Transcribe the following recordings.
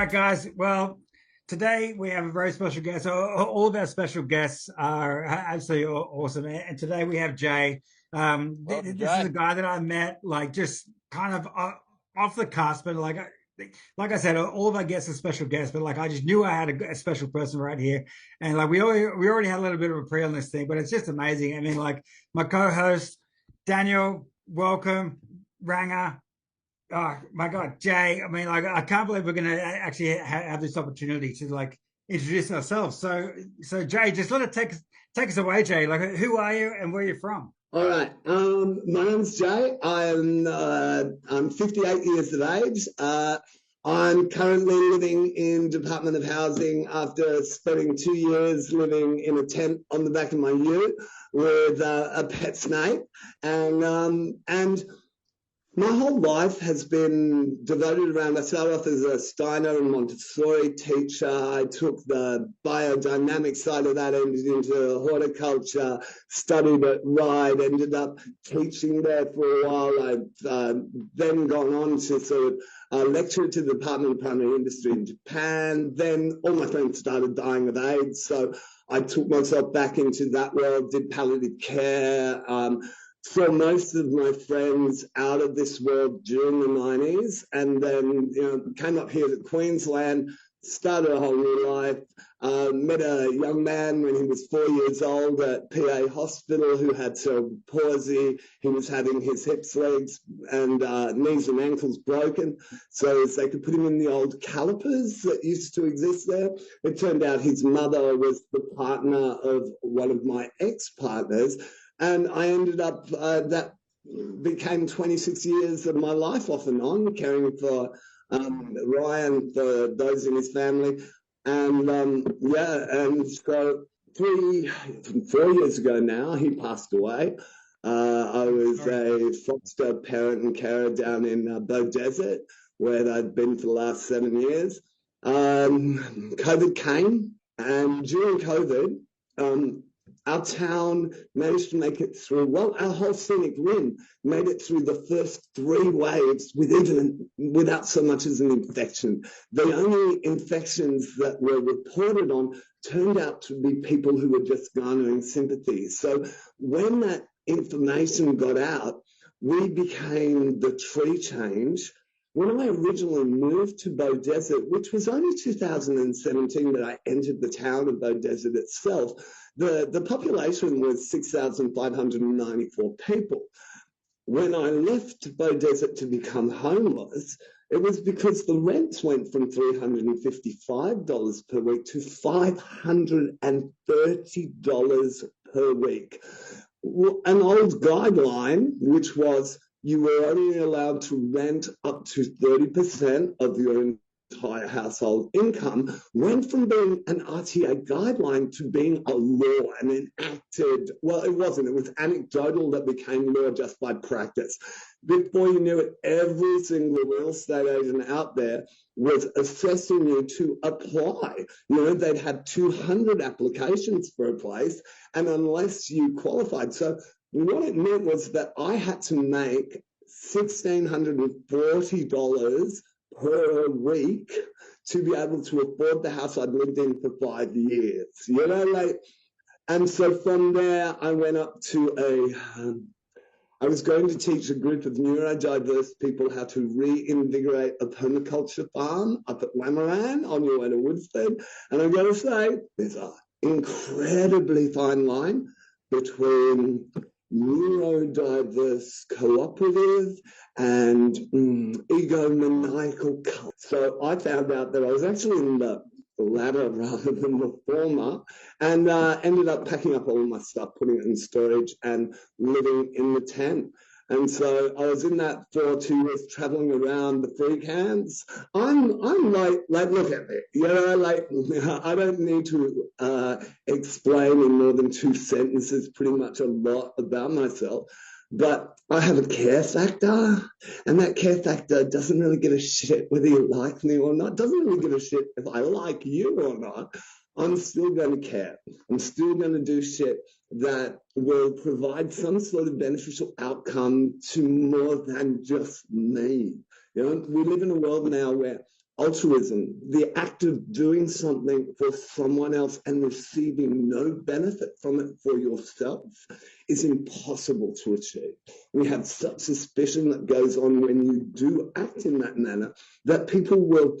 right, guys. Well, today we have a very special guest. All of our special guests are absolutely awesome. And today we have Jay. Welcome, This is a Jay. guy that I met, like, just kind of off the cusp, but like I said, all of our guests are special guests, but like I just knew I had a special person right here, and like we already had a little bit of a pre on this thing, but it's just amazing. I mean, like my co-host Daniel, welcome, Ranga. Oh my God, Jay! I mean, like, I can't believe we're going to actually have this opportunity to like introduce ourselves. So Jay, just let it take us away, Jay. Like, who are you and where you're from? All right. My name's Jay. I'm 58 years of age. I'm currently living in Department of Housing after spending 2 years living in a tent on the back of my ute with a pet snake, and my whole life has been devoted around. I started off as a Steiner and Montessori teacher. I took the biodynamic side of that, ended into horticulture, studied at Ryde, ended up teaching there for a while. I've then gone on to sort of lecture to the Department of Primary Industry in Japan. Then all my friends started dying of AIDS, so I took myself back into that world, did palliative care. Saw most of my friends out of this world during the 90s, and then came up here to Queensland, started a whole new life. Met a young man when he was 4 years old at PA Hospital who had cerebral palsy. He was having his hips, legs, and knees and ankles broken, so as they could put him in the old calipers that used to exist there. It turned out his mother was the partner of one of my ex-partners. And I ended up, that became 26 years of my life off and on, caring for Ryan, for those in his family. And and so 4 years ago now, he passed away. I was a foster parent and carer down in Bow Desert, where I'd been for the last 7 years. COVID came, and during COVID, our town managed to make it through, well, our whole scenic rim made it through the first 3 waves without so much as an infection. The only infections that were reported on turned out to be people who were just garnering sympathy. So when that information got out, we became the tree change. When I originally moved to Bow Desert, which was only 2017 that I entered the town of Bow Desert itself, the population was 6,594 people. When I left Bow Desert to become homeless, it was because the rents went from $355 per week to $530 per week. An old guideline, which was you were only allowed to rent up to 30% of your entire household income, went from being an RTA guideline to being a law, and enacted. Well, it wasn't. It was anecdotal that became law just by practice. Before you knew it, every single real estate agent out there was assessing you to apply. They'd had 200 applications for a place, and unless you qualified. So what it meant was that I had to make $1,640 per week to be able to afford the house I'd lived in for 5 years. And so from there, I went up to I was going to teach a group of neurodiverse people how to reinvigorate a permaculture farm up at Wamarang on your way to Woodford. And I'm going to say there's an incredibly fine line between neurodiverse cooperative and egomaniacal cult. So I found out that I was actually in the latter rather than the former, and ended up packing up all my stuff, putting it in storage, and living in the tent. And so I was in that for 2 years, traveling around the free camps. I'm like, look at me, I don't need to explain in more than 2 sentences pretty much a lot about myself. But I have a care factor, and that care factor doesn't really give a shit whether you like me or not, doesn't really give a shit if I like you or not. I'm still going to care. I'm still going to do shit that will provide some sort of beneficial outcome to more than just me. We live in a world now where altruism, the act of doing something for someone else and receiving no benefit from it for yourself, is impossible to achieve. We have such suspicion that goes on when you do act in that manner, that people will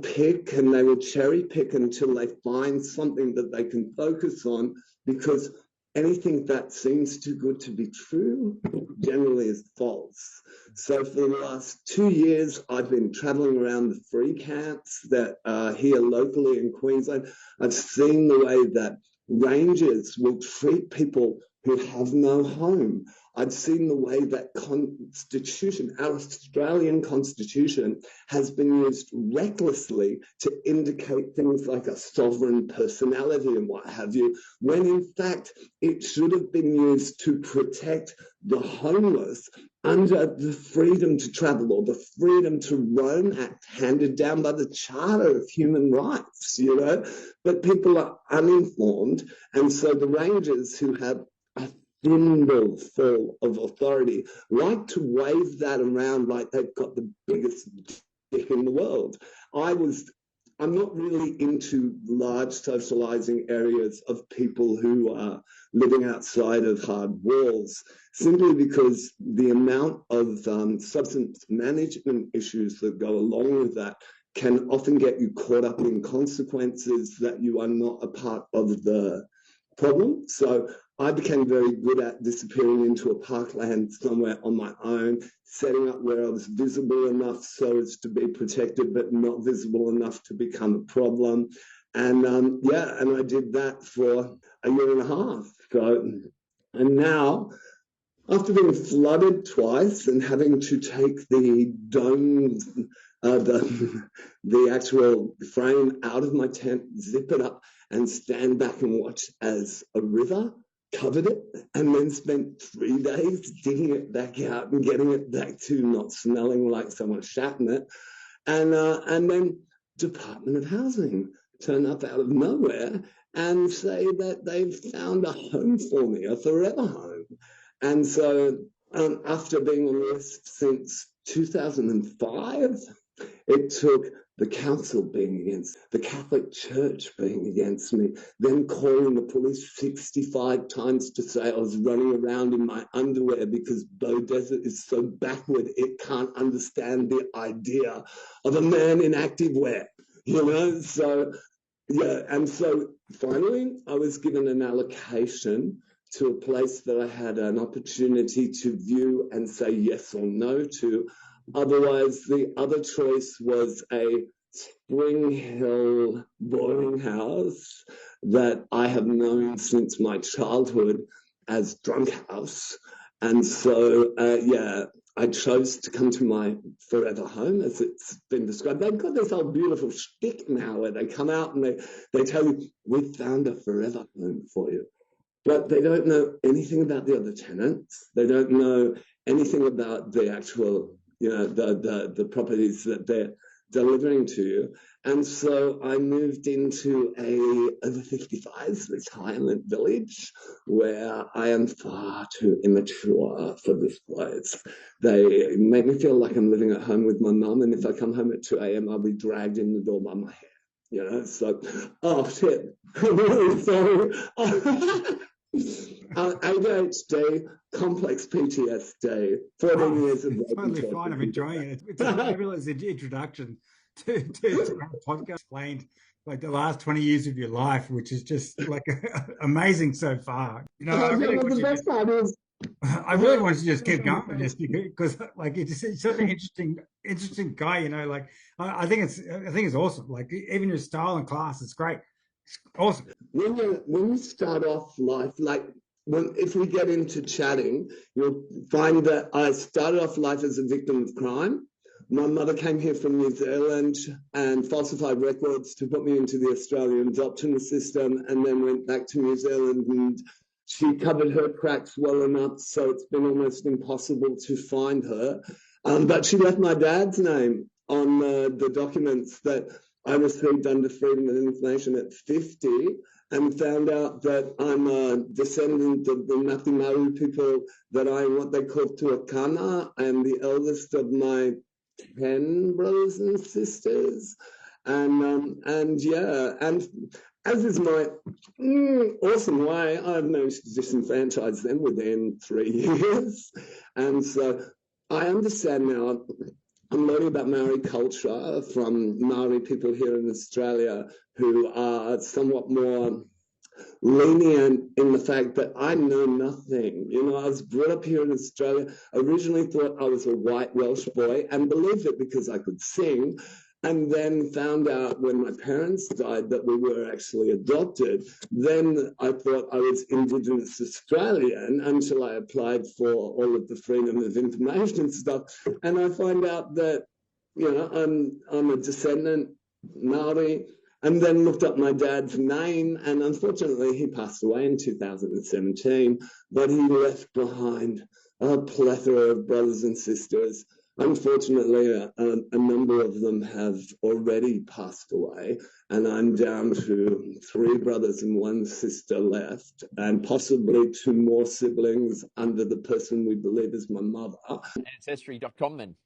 pick and they will cherry pick until they find something that they can focus on, because anything that seems too good to be true generally is false. So for the last 2 years, I've been traveling around the free camps that are here locally in Queensland. I've seen the way that rangers will treat people who have no home. I've seen the way that Constitution, our Australian Constitution, has been used recklessly to indicate things like a sovereign personality and what have you, when in fact it should have been used to protect the homeless under the freedom to travel or the freedom to roam act handed down by the Charter of Human Rights, you know. But people are uninformed, and so the rangers who have a thimble full of authority like to wave that around like they've got the biggest dick in the world. I'm not really into large socializing areas of people who are living outside of hard walls, simply because the amount of substance management issues that go along with that can often get you caught up in consequences that you are not a part of the problem. So I became very good at disappearing into a parkland somewhere on my own, setting up where I was visible enough so as to be protected, but not visible enough to become a problem. And and I did that for a year and a half. So, and now, after being flooded twice and having to take the dome, the actual frame out of my tent, zip it up, and stand back and watch as a river covered it, and then spent 3 days digging it back out and getting it back to not smelling like someone shat in it. And then Department of Housing turn up out of nowhere and say that they've found a home for me, a forever home. And so after being on the list since 2005, it took the council being against, the Catholic Church being against me, then calling the police 65 times to say I was running around in my underwear because Bow Desert is so backward it can't understand the idea of a man in activewear, you know? So, yeah, and so finally I was given an allocation to a place that I had an opportunity to view and say yes or no to. Otherwise, the other choice was a Spring Hill boarding house that I have known since my childhood as Drunk House. And so, I chose to come to my forever home, as it's been described. They've got this whole beautiful shtick now where they come out and they tell you, we found a forever home for you. But they don't know anything about the other tenants. They don't know anything about the actual, the properties that they're delivering to you. And so I moved into a over 55s retirement village where I am far too immature for this place. They make me feel like I'm living at home with my mum, and if I come home at 2 a.m., I'll be dragged in the door by my hair. You know, so, oh shit, I'm really sorry. ADHD, complex PTSD, 14 years of totally fine. I'm enjoying it. It's a fabulous introduction to our podcast. Explained like the last 20 years of your life, which is just like amazing so far. You know, the best part is I really want to just keep going with this because like it's such an interesting guy. You know, like I think it's awesome. Like even your style and class, it's great. It's awesome. When you start off life, like if we get into chatting, you'll find that I started off life as a victim of crime. My mother came here from New Zealand and falsified records to put me into the Australian adoption system, and then went back to New Zealand, and she covered her tracks well enough, so it's been almost impossible to find her. But she left my dad's name on the documents that I received under Freedom of Information at 50, and found out that I'm a descendant of the Maori people, that I'm what they call Tuakana. I am the eldest of my 10 brothers and sisters. And yeah, and as is my awesome way, I've managed to disenfranchise them within 3 years. And so I understand now, I'm learning about Maori culture from Maori people here in Australia who are somewhat more lenient in the fact that I know nothing. You know, I was brought up here in Australia, originally thought I was a white Welsh boy and believed it because I could sing, and then found out when my parents died that we were actually adopted. Then I thought I was Indigenous Australian until I applied for all of the freedom of information stuff. And I find out that, you know, I'm a descendant Maori, and then looked up my dad's name, and unfortunately he passed away in 2017, but he left behind a plethora of brothers and sisters. Unfortunately, a number of them have already passed away, and I'm down to 3 brothers and 1 sister left, and possibly 2 more siblings under the person we believe is my mother. Ancestry.com then.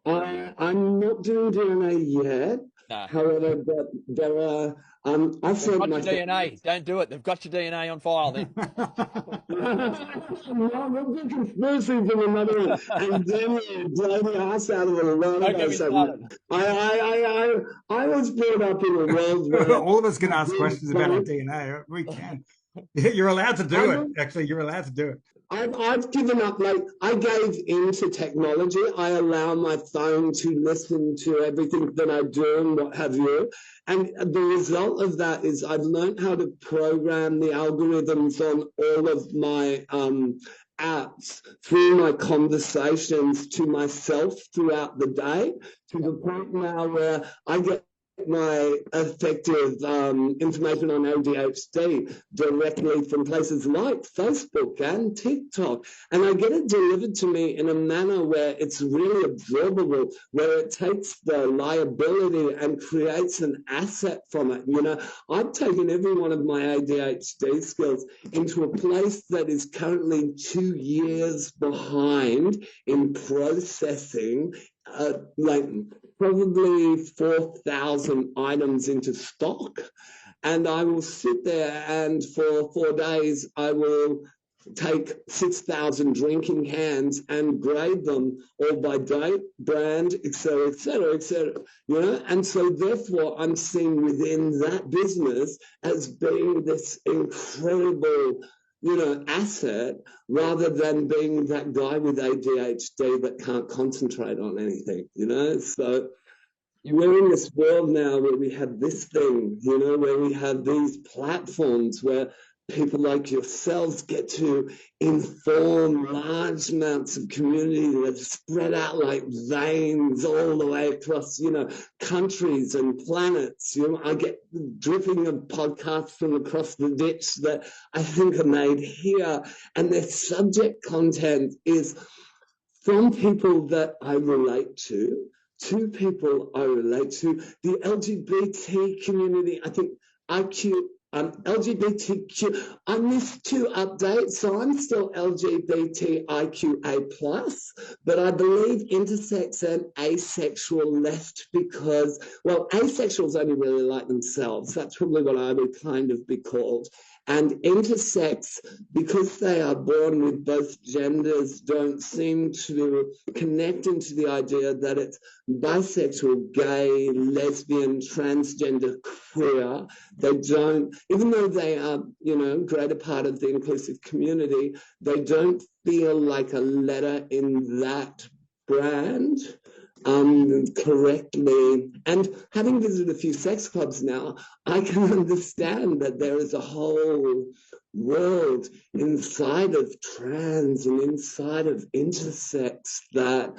I'm not doing DNA yet. No. However, there are. I said got my your DNA. Don't do it. They've got your DNA on file then. No, we've been conspiracies in another one, and then you blow the ass out of it a lot. Don't get me started. I was brought up in a world where all of us can ask questions about our DNA. We can. You're allowed to do it. Actually, you're allowed to do it. I've given up. Like, I gave into technology. I allow my phone to listen to everything that I do and what have you. And the result of that is I've learned how to program the algorithms on all of my apps through my conversations to myself throughout the day, to the point now where I get my effective information on ADHD directly from places like Facebook and TikTok, and I get it delivered to me in a manner where it's really absorbable, where it takes the liability and creates an asset from it. You know, I've taken every one of my ADHD skills into a place that is currently 2 years behind in processing like probably 4,000 items into stock, and I will sit there and for 4 days I will take 6,000 drinking cans and grade them all by date, brand, etc., etc., etc. You know, and so therefore I'm seen within that business as being this incredible, you know, asset, rather than being that guy with ADHD that can't concentrate on anything, you know. So we're in this world now where we have this thing, you know, where we have these platforms where people like yourselves get to inform large amounts of community that spread out like veins all the way across, you know, countries and planets. You know, I get dripping of podcasts from across the ditch that I think are made here, and their subject content is from people that I relate to people I relate to. The LGBT community, I think LGBTQ. I missed 2 updates, so I'm still LGBTIQA+, but I believe intersex and asexual left because, well, asexuals only really like themselves. That's probably what I would kind of be called. And intersex, because they are born with both genders, don't seem to connect into the idea that it's bisexual, gay, lesbian, transgender, queer. They don't, even though they are, you know, greater part of the inclusive community, they don't feel like a letter in that brand correctly. And having visited a few sex clubs now, I can understand that there is a whole world inside of trans and inside of intersex that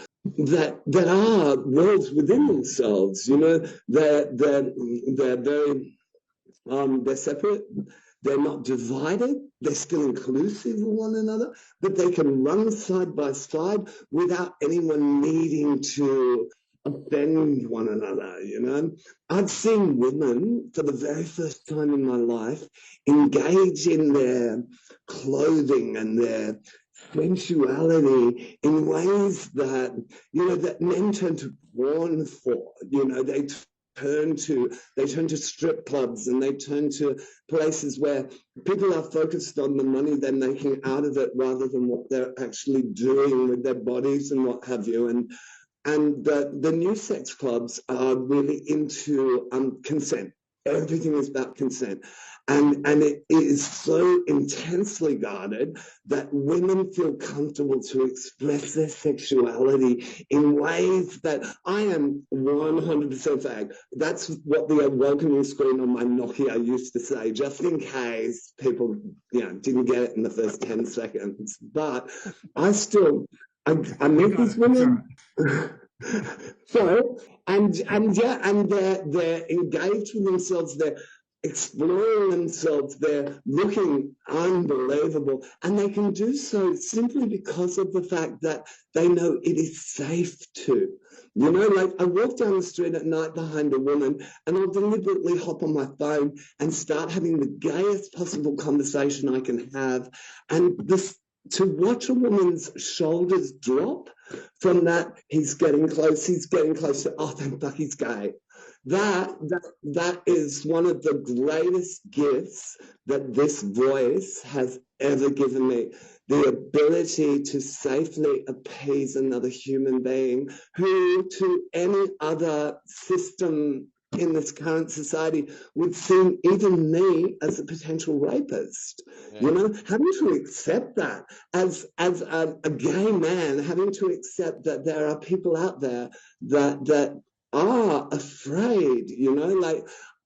are worlds within themselves. You know, they're very they're separate. They're not divided. They're still inclusive of one another, but they can run side by side without anyone needing to offend one another, you know. I've seen women for the very first time in my life engage in their clothing and their sensuality in ways that, that men turn to porn for. They turn to strip clubs, and they turn to places where people are focused on the money they're making out of it rather than what they're actually doing with their bodies and what have you. And the new sex clubs are really into consent. Everything is about consent. And it is so intensely guarded that women feel comfortable to express their sexuality in ways that I am 100% fag. That's what the welcoming screen on my Nokia used to say, just in case people didn't get it in the first 10 seconds. But I meet these women. So, and they're engaged with themselves, they're exploring themselves, they're looking unbelievable, and they can do so simply because of the fact that they know it is safe to. Like I walk down the street at night behind a woman and I'll deliberately hop on my phone and start having the gayest possible conversation I can have, and to watch a woman's shoulders drop from that, he's getting close, oh, thank fuck he's gay. That is one of the greatest gifts that this voice has ever given me. The ability to safely appease another human being who, to any other system in this current society, would see even me as a potential rapist. Yeah. Having to accept that as a gay man, having to accept that there are people out there that are afraid,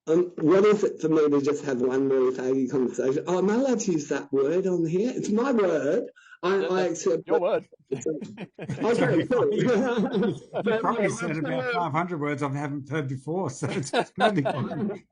what is it for me to just have one really faggy conversation? Oh, am I allowed to use that word on here? It's my word. I accept your word. Okay, cool. You probably said about 500 words I haven't heard before, so it's going to be fine.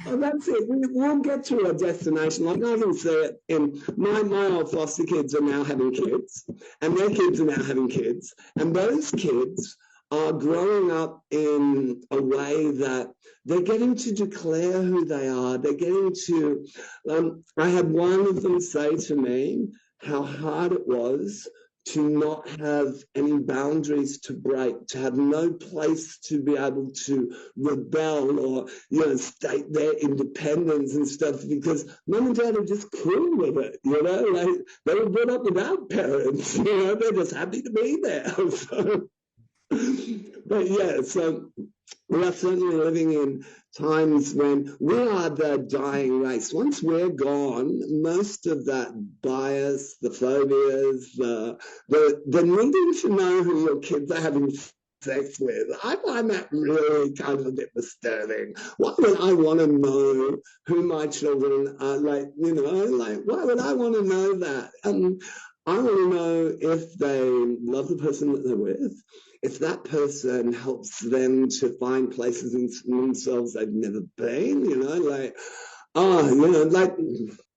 Oh, that's it. We'll get to our destination. Like I can see it in my old foster kids are now having kids, and their kids are now having kids, and those kids are growing up in a way that they're getting to declare who they are. They're getting to, I had one of them say to me how hard it was to not have any boundaries to break, to have no place to be able to rebel or, state their independence and stuff, because mum and dad are just cool with it, like they were brought up without parents, they're just happy to be there. So, but yeah, so we are certainly living in times when we are the dying race. Once we're gone, most of that bias, the phobias, the needing to know who your kids are having sex with, I find that really kind of a bit disturbing. Why would I want to know who my children are like, why would I want to know that? I want to know if they love the person that they're with, if that person helps them to find places in themselves they've never been,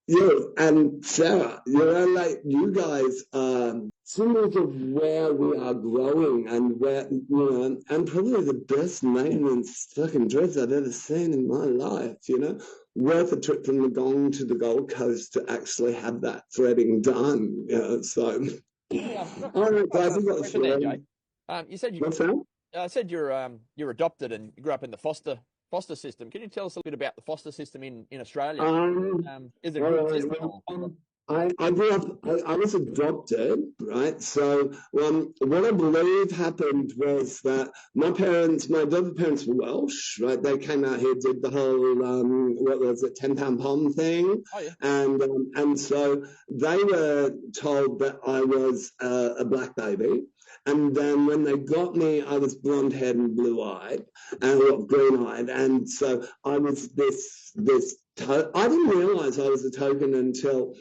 you and Sarah, like you guys are symbols of where we are growing and where, and probably the best maintenance fucking dreads I've ever seen in my life, worth a trip from the Gong to the Gold Coast to actually have that threading done, so. Yeah, All right, guys, we've got question there, Jay. You said What's that? said you're adopted and you grew up in the foster system. Can you tell us a bit about the foster system in Australia? Is it a good system? I grew up, I was adopted, right? So what I believe happened was that my adopted parents were Welsh, right? They came out here, did the whole, 10-pound pom thing. Oh, yeah. And so they were told that I was a black baby. And then when they got me, I was blonde-haired and blue-eyed, and green-eyed. And so I was I didn't realize I was a token until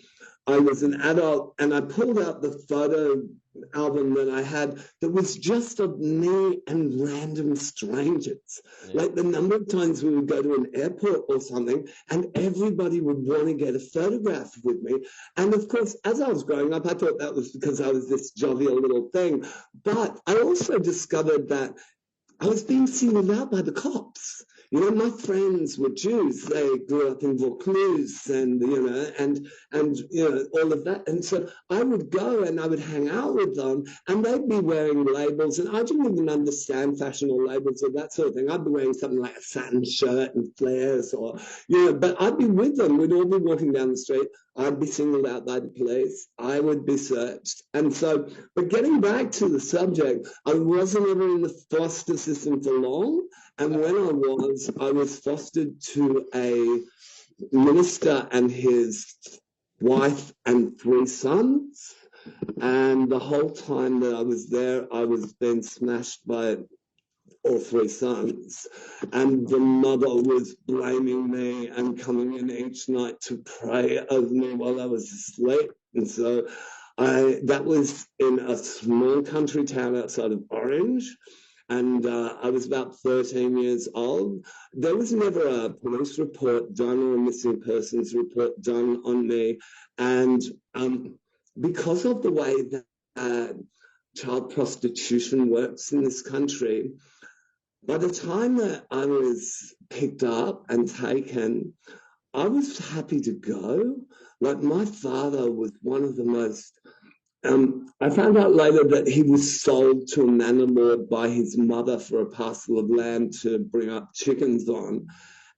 I was an adult, and I pulled out the photo album that I had that was just of me and random strangers. Yeah. Like the number of times we would go to an airport or something and everybody would want to get a photograph with me. And of course, as I was growing up, I thought that was because I was this jovial little thing. But I also discovered that I was being singled out by the cops. You know, my friends were Jews. They grew up in Vaucluse and, all of that. And so I would go and I would hang out with them and they'd be wearing labels. And I didn't even understand fashion or labels or that sort of thing. I'd be wearing something like a satin shirt and flares but I'd be with them. We'd all be walking down the street. I'd be singled out by the police. I would be searched. And so, but getting back to the subject, I wasn't ever in the foster system for long. And when I was fostered to a minister and his wife and 3 sons. And the whole time that I was there, I was being smashed by all 3 sons. And the mother was blaming me and coming in each night to pray over me while I was asleep. And so that was in a small country town outside of Orange. And I was about 13 years old. There was never a police report done or a missing persons report done on me. And because of the way that child prostitution works in this country, by the time that I was picked up and taken, I was happy to go. Like, my father was one of the most... I found out later that he was sold to a manor lord by his mother for a parcel of land to bring up chickens on.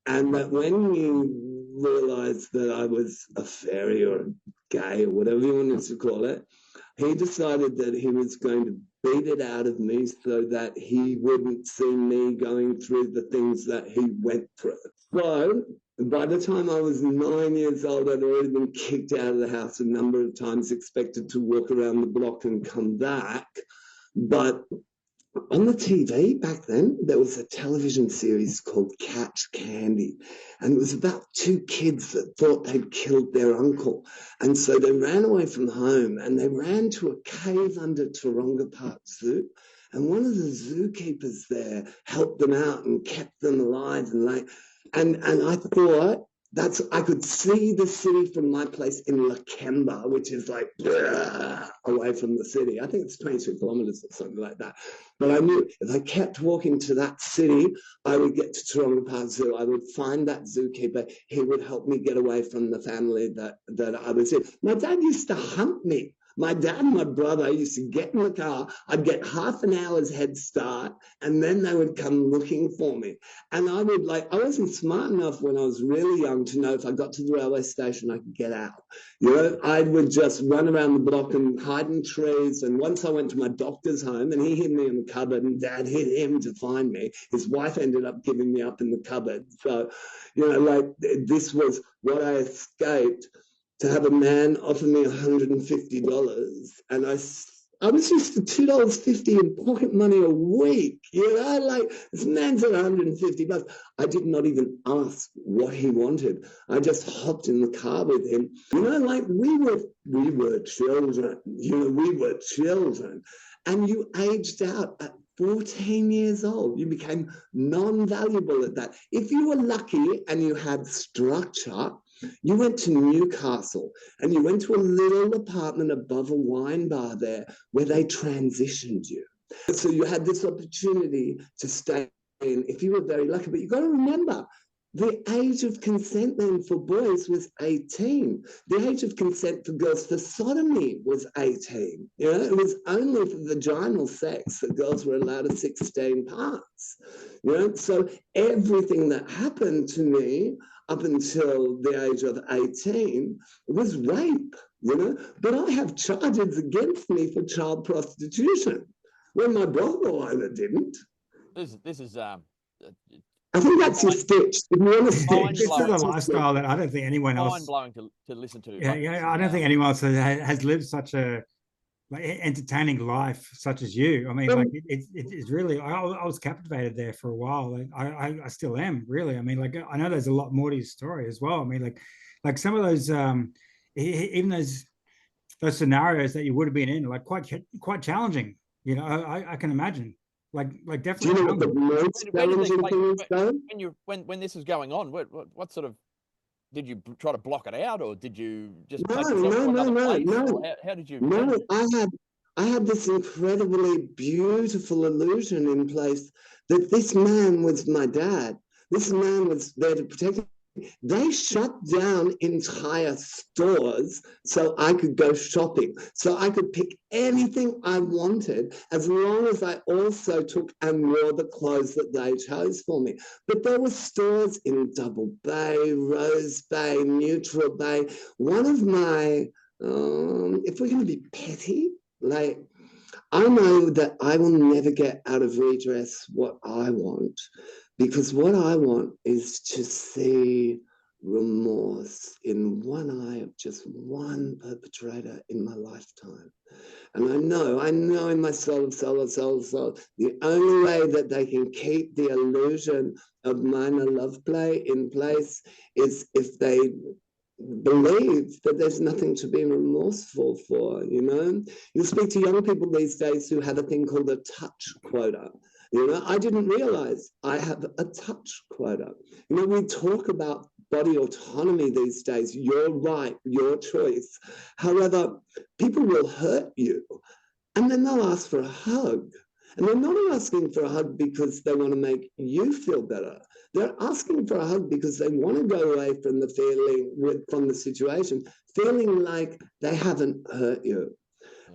And that when you realised that I was a fairy or gay or whatever you wanted to call it, he decided that he was going to beat it out of me so that he wouldn't see me going through the things that he went through. So by the time I was 9 years old, I'd already been kicked out of the house a number of times, expected to walk around the block and come back. But on the TV back then, there was a television series called Catch Candy. And it was about 2 kids that thought they'd killed their uncle. And so they ran away from home and they ran to a cave under Taronga Park Zoo. And one of the zookeepers there helped them out and kept them alive. And I thought, I could see the city from my place in Lakemba, which is like away from the city. I think it's 22 kilometers or something like that. But I knew if I kept walking to that city, I would get to Taronga Park Zoo. I would find that zookeeper. He would help me get away from the family that I was in. My dad used to hunt me. My dad and my brother used to get in the car. I'd get half an hour's head start, and then they would come looking for me. And I wasn't smart enough when I was really young to know if I got to the railway station, I could get out. You know, I would just run around the block and hide in trees. And once I went to my doctor's home, and he hid me in the cupboard, and Dad hid him to find me. His wife ended up giving me up in the cupboard. So, this was what I escaped. To have a man offer me $150, and I was used to $2.50 in pocket money a week. This man said $150. I did not even ask what he wanted. I just hopped in the car with him. We were children. We were children, and you aged out at 14 years old. You became non-valuable at that. If you were lucky and you had structure, you went to Newcastle and you went to a little apartment above a wine bar there where they transitioned you. So you had this opportunity to stay in if you were very lucky. But you've got to remember, the age of consent then for boys was 18. The age of consent for girls for sodomy was 18. It was only for vaginal sex that girls were allowed a 16 parts. So everything that happened to me up until the age of 18 was rape, But I have charges against me for child prostitution, when my brother didn't. This is I think that's your stitch. If you want to stitch, this is a lifestyle that I don't think anyone else. Mind-blowing to listen to. Yeah, I don't think anyone else has lived such a entertaining life such as you. I mean, it's really. I was captivated there for a while. I still am, really. I mean, I know there's a lot more to your story as well. I mean, like some of those, even those scenarios that you would have been in, quite challenging. I can imagine. Like definitely. Do you know what the most challenging thing is, though? When this was going on, what sort of, did you try to block it out, or did you just No. How did you? No, I had this incredibly beautiful illusion in place that this man was my dad. This man was there to protect me. They shut down entire stores so I could go shopping, so I could pick anything I wanted, as long as I also took and wore the clothes that they chose for me. But there were stores in Double Bay, Rose Bay, Neutral Bay. One of my, if we're going to be petty, like, I know that I will never get out of redress what I want, because what I want is to see remorse in one eye of just one perpetrator in my lifetime. And I know in my soul, the only way that they can keep the illusion of minor love play in place is if they believe that there's nothing to be remorseful for, you know? You speak to young people these days who have a thing called a touch quota. You know, I didn't realize I have a touch quota. You know, we talk about body autonomy these days, your right, your choice. However, people will hurt you and then they'll ask for a hug. And they're not asking for a hug because they want to make you feel better. They're asking for a hug because they want to go away from the feeling, from the situation, feeling like they haven't hurt you.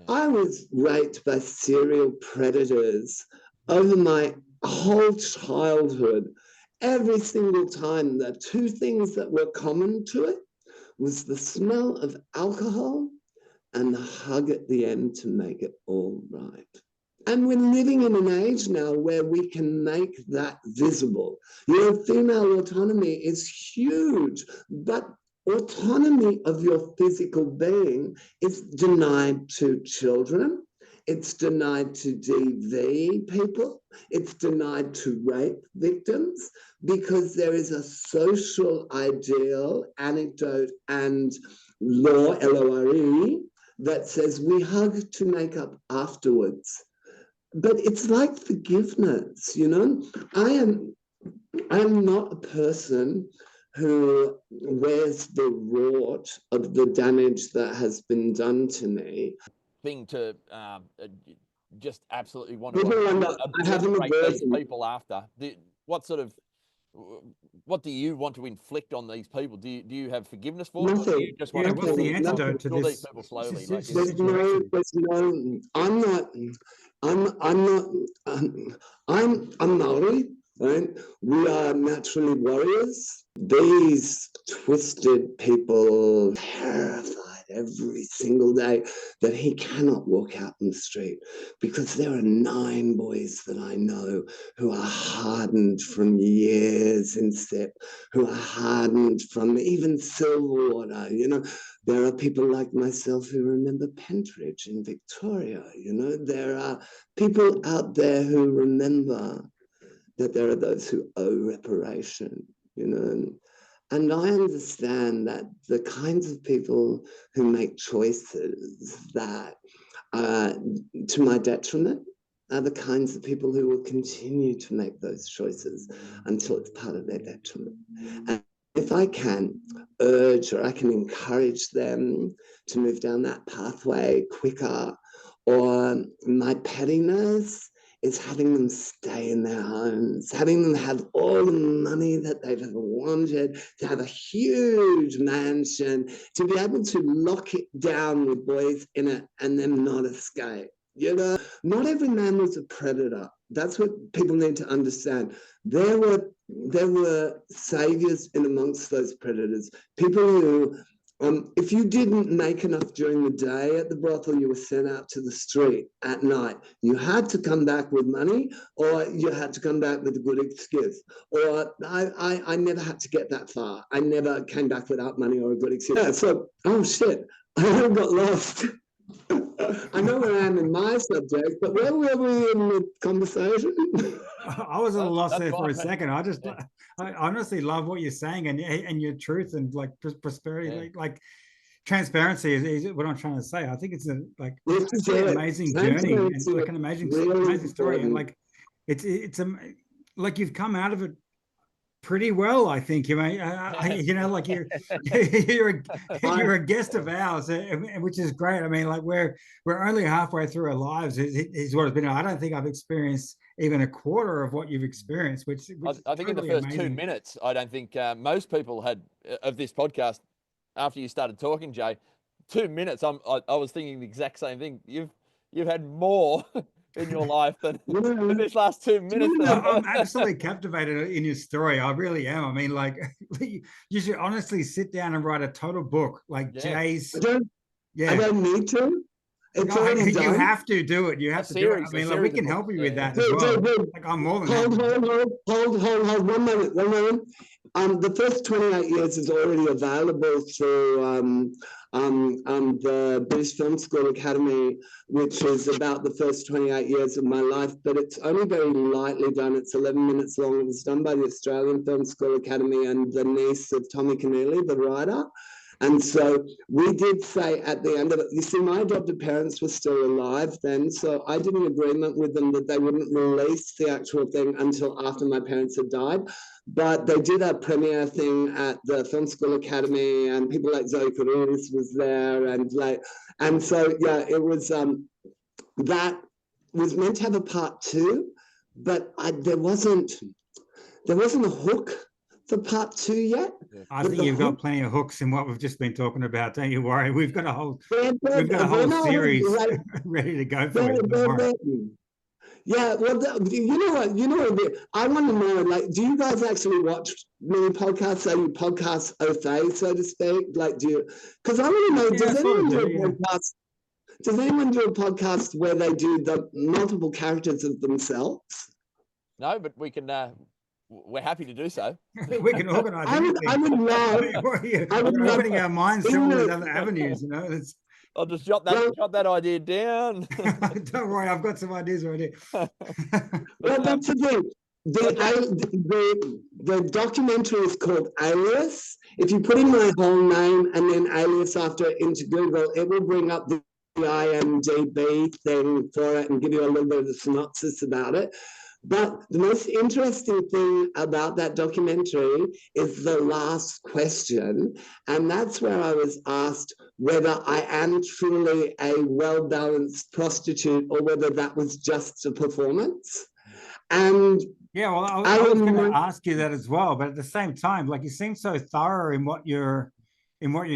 I was raped by serial predators over my whole childhood. Every single time, the two things that were common to it was the smell of alcohol and the hug at the end to make it all right. And we're living in an age now where we can make that visible. You know, female autonomy is huge, but autonomy of your physical being is denied to children. It's denied to DV people. It's denied to rape victims, because there is a social ideal, anecdote, and law, LORE, that says we hug to make up afterwards. But it's like forgiveness, you know? I am not a person who wears the rort of the damage that has been done to me. Thing to just absolutely want People to obliterate these people after. What do you want to inflict on these people? Do you have forgiveness for them? Or do you just want to what's the antidote to this? These people slowly? I'm Maori, right? We are naturally warriors. These twisted people terrified every single day that he cannot walk out in the street, because there are 9 boys that I know who are hardened from years in SIP, who are hardened from even Silverwater. You know, there are people like myself who remember Pentridge in Victoria. You know, there are people out there who remember that there are those who owe reparation, you know. And I understand that the kinds of people who make choices that are to my detriment are the kinds of people who will continue to make those choices until it's part of their detriment. And if I can urge, or I can encourage them to move down that pathway quicker, or my pettiness is having them stay in their homes, having them have all the money that they've ever wanted, to have a huge mansion, to be able to lock it down with boys in it and them not escape. You know, not every man was a predator. That's what people need to understand. There were saviors in amongst those predators, people who, if you didn't make enough during the day at the brothel, you were sent out to the street at night. You had to come back with money, or you had to come back with a good excuse. Or I never had to get that far. I never came back without money or a good excuse. Yeah, so, oh shit, I got lost. I know where I am in my subject, but where were we in the conversation? I was a little lost there for a second. I honestly love what you're saying, and your truth, and like prosperity, like transparency is what I'm trying to say. I think it's an amazing journey, and like an amazing story, and like it's like you've come out of it Pretty well, I think. You mean, like you're a guest of ours, which is great. I mean, like we're only halfway through our lives. Is what it's been. I don't think I've experienced even a quarter of what you've experienced, which I think in the first amazing. 2 minutes, I don't think most people had of this podcast. After you started talking, Jay, 2 minutes, I was thinking the exact same thing. You've had more in your life than in this last 2 minutes. I'm absolutely captivated in your story. I really am. I mean, like, you should honestly sit down and write a total book, like Jay's. I don't need to. It's already done. You have to do it. You have to do it. I mean, like, we can help you with that as well. Like, I'm more than hold. 1 moment. The first 28 years is already available through the British Film School Academy, which is about the first 28 years of my life, but it's only very lightly done. It's 11 minutes long. It was done by the Australian Film School Academy and the niece of Tommy Keneally, the writer. And so we did say at the end of it, you see, my adopted parents were still alive then, so I did an agreement with them that they wouldn't release the actual thing until after my parents had died. But they did a premiere thing at the Film School Academy, and people like Zoe Carruthers was there, and so yeah, it was that was meant to have a part 2, but there wasn't a hook for part 2 yet. I think you've got plenty of hooks in what we've just been talking about. Don't you worry. We've got a whole series ready to go for it. Yeah, well, you know what? I want to know, like, do you guys actually watch many podcasts? Are you podcast au fait, so to speak? Like, do you? Because I want to know, does anyone do a podcast where they do the multiple characters of themselves? No, but we can. We're happy to do so. We can organise. I would love. We're opening our minds to all these other avenues. You know, I'll just jot that idea down. Don't worry, I've got some ideas already. Well, that's the thing. The documentary is called Alias. If you put in my whole name and then Alias after it into Google, it will bring up the IMDb thing for it and give you a little bit of a synopsis about it. But the most interesting thing about that documentary is the last question. And that's where I was asked whether I am truly a well-balanced prostitute or whether that was just a performance. And yeah, well, I was going to ask you that as well. But at the same time, like, you seem so thorough in what you're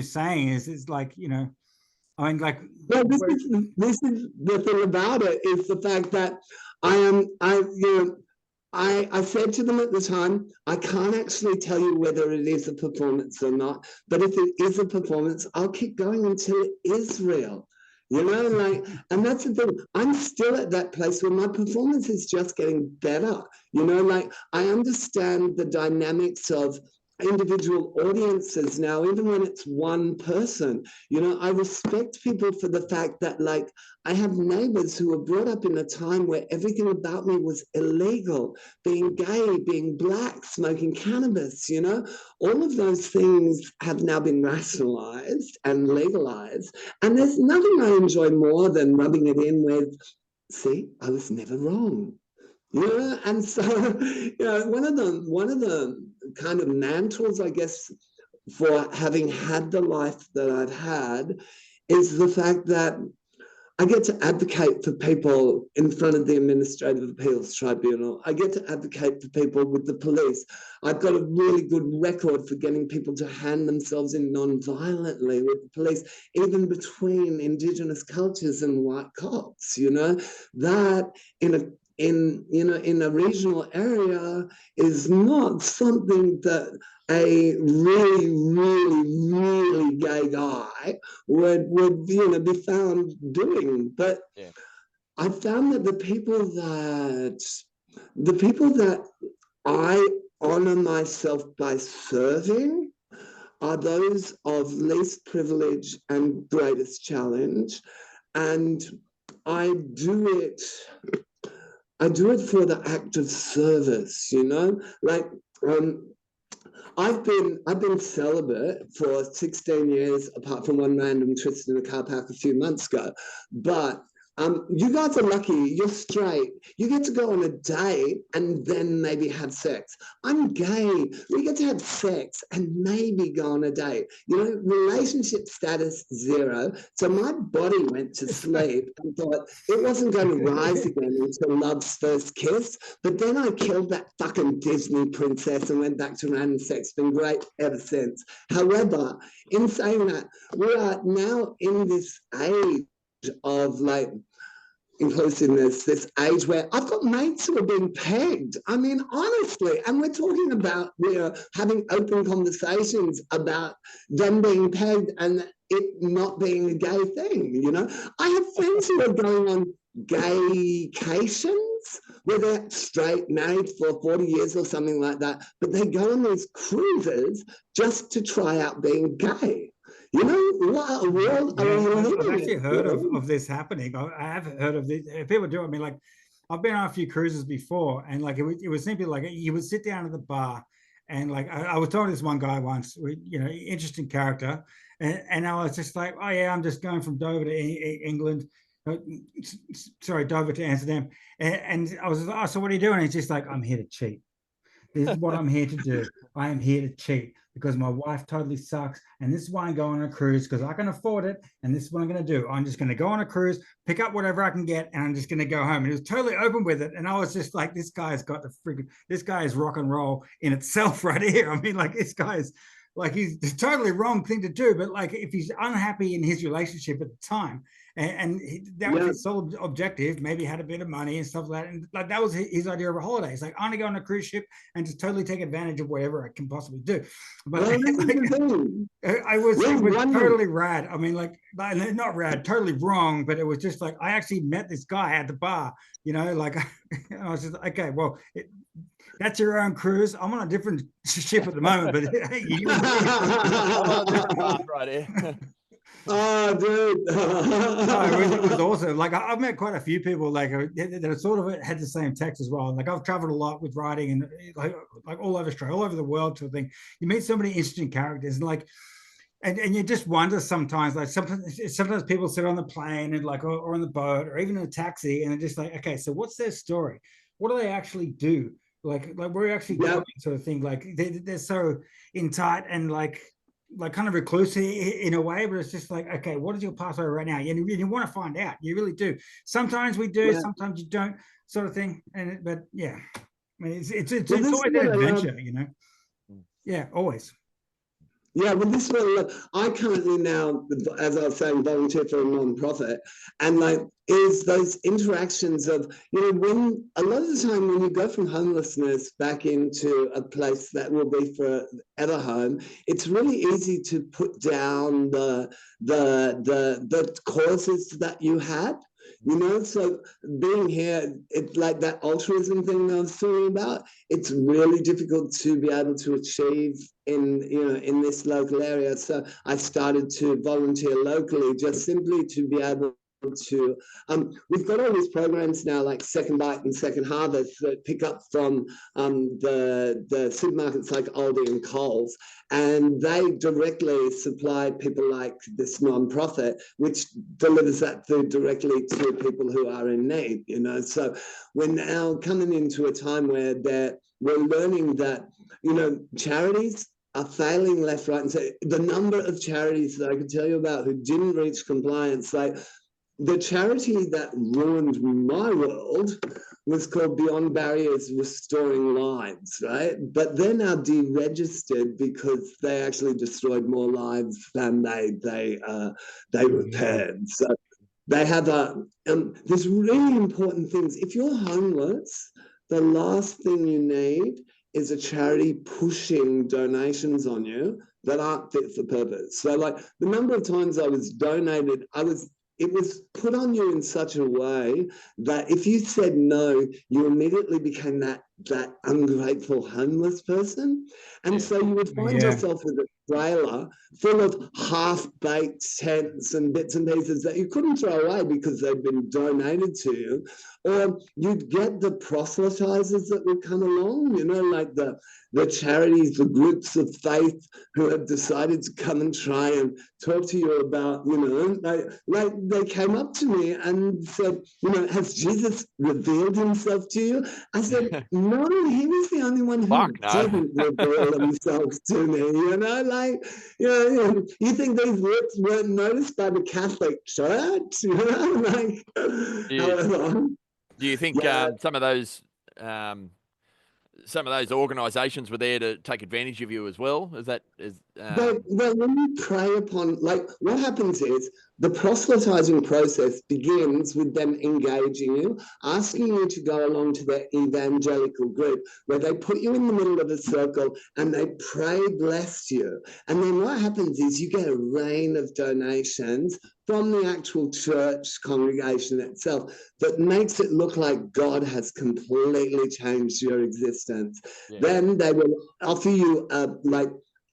saying. It's like, you know, I mean, like, well, this is the thing about it, is the fact that I said to them at the time, I can't actually tell you whether it is a performance or not, but if it is a performance, I'll keep going until it is real. You know, like, and that's the thing. I'm still at that place where my performance is just getting better. You know, like, I understand the dynamics of individual audiences now, even when it's one person. You know, I respect people for the fact that, like, I have neighbors who were brought up in a time where everything about me was illegal, being gay, being black, smoking cannabis, you know, all of those things have now been rationalized and legalized. And there's nothing I enjoy more than rubbing it in with, see, I was never wrong. Yeah, and so, you know, one of the kind of mantles, I guess, for having had the life that I've had is the fact that I get to advocate for people in front of the Administrative Appeals Tribunal. I get to advocate for people with the police. I've got a really good record for getting people to hand themselves in non-violently with the police, even between Indigenous cultures and white cops, you know, that in a regional area is not something that a really, really, really gay guy would you know, be found doing. But yeah, I found that the people that I honor myself by serving are those of least privilege and greatest challenge. And I do it for the act of service, you know, like, I've been celibate for 16 years, apart from one random twist in a car park a few months ago. But You guys are lucky. You're straight. You get to go on a date and then maybe have sex. I'm gay. We get to have sex and maybe go on a date. You know, relationship status 0. So my body went to sleep and thought it wasn't going to rise again until love's first kiss. But then I killed that fucking Disney princess and went back to random sex. Been great ever since. However, in saying that, we are now in this age of like inclusiveness, this age where I've got mates who are being pegged. I mean, honestly, and we're talking about, we're having open conversations about them being pegged and it not being a gay thing, you know? I have friends who are going on gaycations where they're straight, married for 40 years or something like that, but they go on these cruises just to try out being gay. You know, what a world are we living in? I've actually heard of this happening. I have heard of this. People do it. I mean, like, I've been on a few cruises before, and like it was simply like you would sit down at the bar, and like I was talking to this one guy once, you know, interesting character, and I was just like, oh yeah, I'm just going from Dover to England. Sorry, Dover to Amsterdam, and I was like, oh, so what are you doing? And he's just like, I'm here to cheat. This is what I'm here to do. I am here to cheat because my wife totally sucks. And this is why I'm going on a cruise, because I can afford it. And this is what I'm going to do. I'm just going to go on a cruise, pick up whatever I can get, and I'm just going to go home. And he was totally open with it. And I was just like, this guy's got the freaking, this guy is rock and roll in itself right here. I mean, like, this guy's like, he's a totally wrong thing to do. But like, if he's unhappy in his relationship at the time, and that was his sole objective, maybe had a bit of money and stuff like that. And like that was his idea of a holiday. It's like, I'm gonna go on a cruise ship and just totally take advantage of whatever I can possibly do. But like, it was totally rad. I mean, like, not rad, totally wrong, but it was just like, I actually met this guy at the bar, you know, like, I was just like, okay, well, that's your own cruise. I'm on a different ship at the moment, but hey, I'm on a different path right here. Oh, dude. It was awesome. Like, I've met quite a few people like that sort of had the same text as well. Like, I've traveled a lot with writing and like all over Australia, all over the world sort of thing. You meet so many interesting characters and like, and you just wonder sometimes, like sometimes people sit on the plane and like, or on the boat or even in a taxi and they're just like, okay, so what's their story? What do they actually do? Like we're actually going sort of thing. Like they're so in tight and like kind of reclusive in a way, but it's just like, okay, what is your pathway right now? And you want to find out. You really do. Sometimes we do, sometimes you don't, sort of thing. But yeah, I mean, it's always an adventure, you know. Yeah, always. Yeah, well, this one, I currently now, as I was saying, volunteer for a non-profit, and like, is those interactions of, you know, when a lot of the time when you go from homelessness back into a place that will be forever home, it's really easy to put down the causes that you had. You know, so being here, it's like that altruism thing I was talking about. It's really difficult to be able to achieve in this local area. So I started to volunteer locally, just simply to be able to. We've got all these programs now, like Second Bite and Second Harvest, that pick up from the supermarkets like Aldi and Coles, and they directly supply people like this non-profit, which delivers that food directly to people who are in need. You know, so we're now coming into a time where we're learning that, you know, charities are failing left, right, and center. The number of charities that I could tell you about who didn't reach compliance, like. The charity that ruined my world was called Beyond Barriers Restoring Lives, right? But they're now deregistered because they actually destroyed more lives than they repaired. So they have there's really important things. If you're homeless, the last thing you need is a charity pushing donations on you that aren't fit for purpose. So like the number of times I was donated, it was put on you in such a way that if you said no, you immediately became that that ungrateful homeless person. And so you would find yourself with a trailer full of half-baked tents and bits and pieces that you couldn't throw away because they'd been donated to you. Or you'd get the proselytizers that would come along, like the charities, the groups of faith who have decided to come and try and talk to you about, like they came up to me and said, has Jesus revealed himself to you? I said, no, he was the only one who didn't reveal himself to me, you think these works weren't noticed by the Catholic Church, Do you think some of those organisations were there to take advantage of you as well? Well, when you prey upon, what happens is the proselytizing process begins with them engaging you, asking you to go along to their evangelical group, where they put you in the middle of a circle and they pray bless you. And then what happens is you get a rain of donations from the actual church congregation itself that makes it look like God has completely changed your existence. Yeah. Then they will offer you,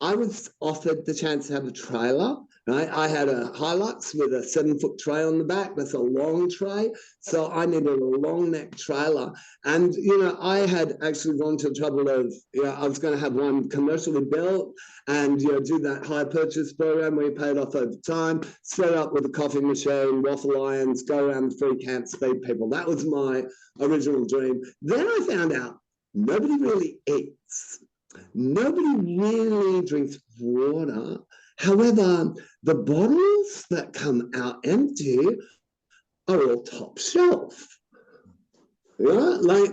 I was offered the chance to have a trailer, right? I had a Hilux with a 7-foot tray on the back. That's a long tray. So I needed a long neck trailer. And, I had actually gone to the trouble of, I was going to have one commercially built and, do that hire purchase program where you pay it off over time, set up with a coffee machine, waffle irons, go around the free camps, feed people. That was my original dream. Then I found out nobody really eats. Nobody really drinks water. However, the bottles that come out empty are all top shelf. I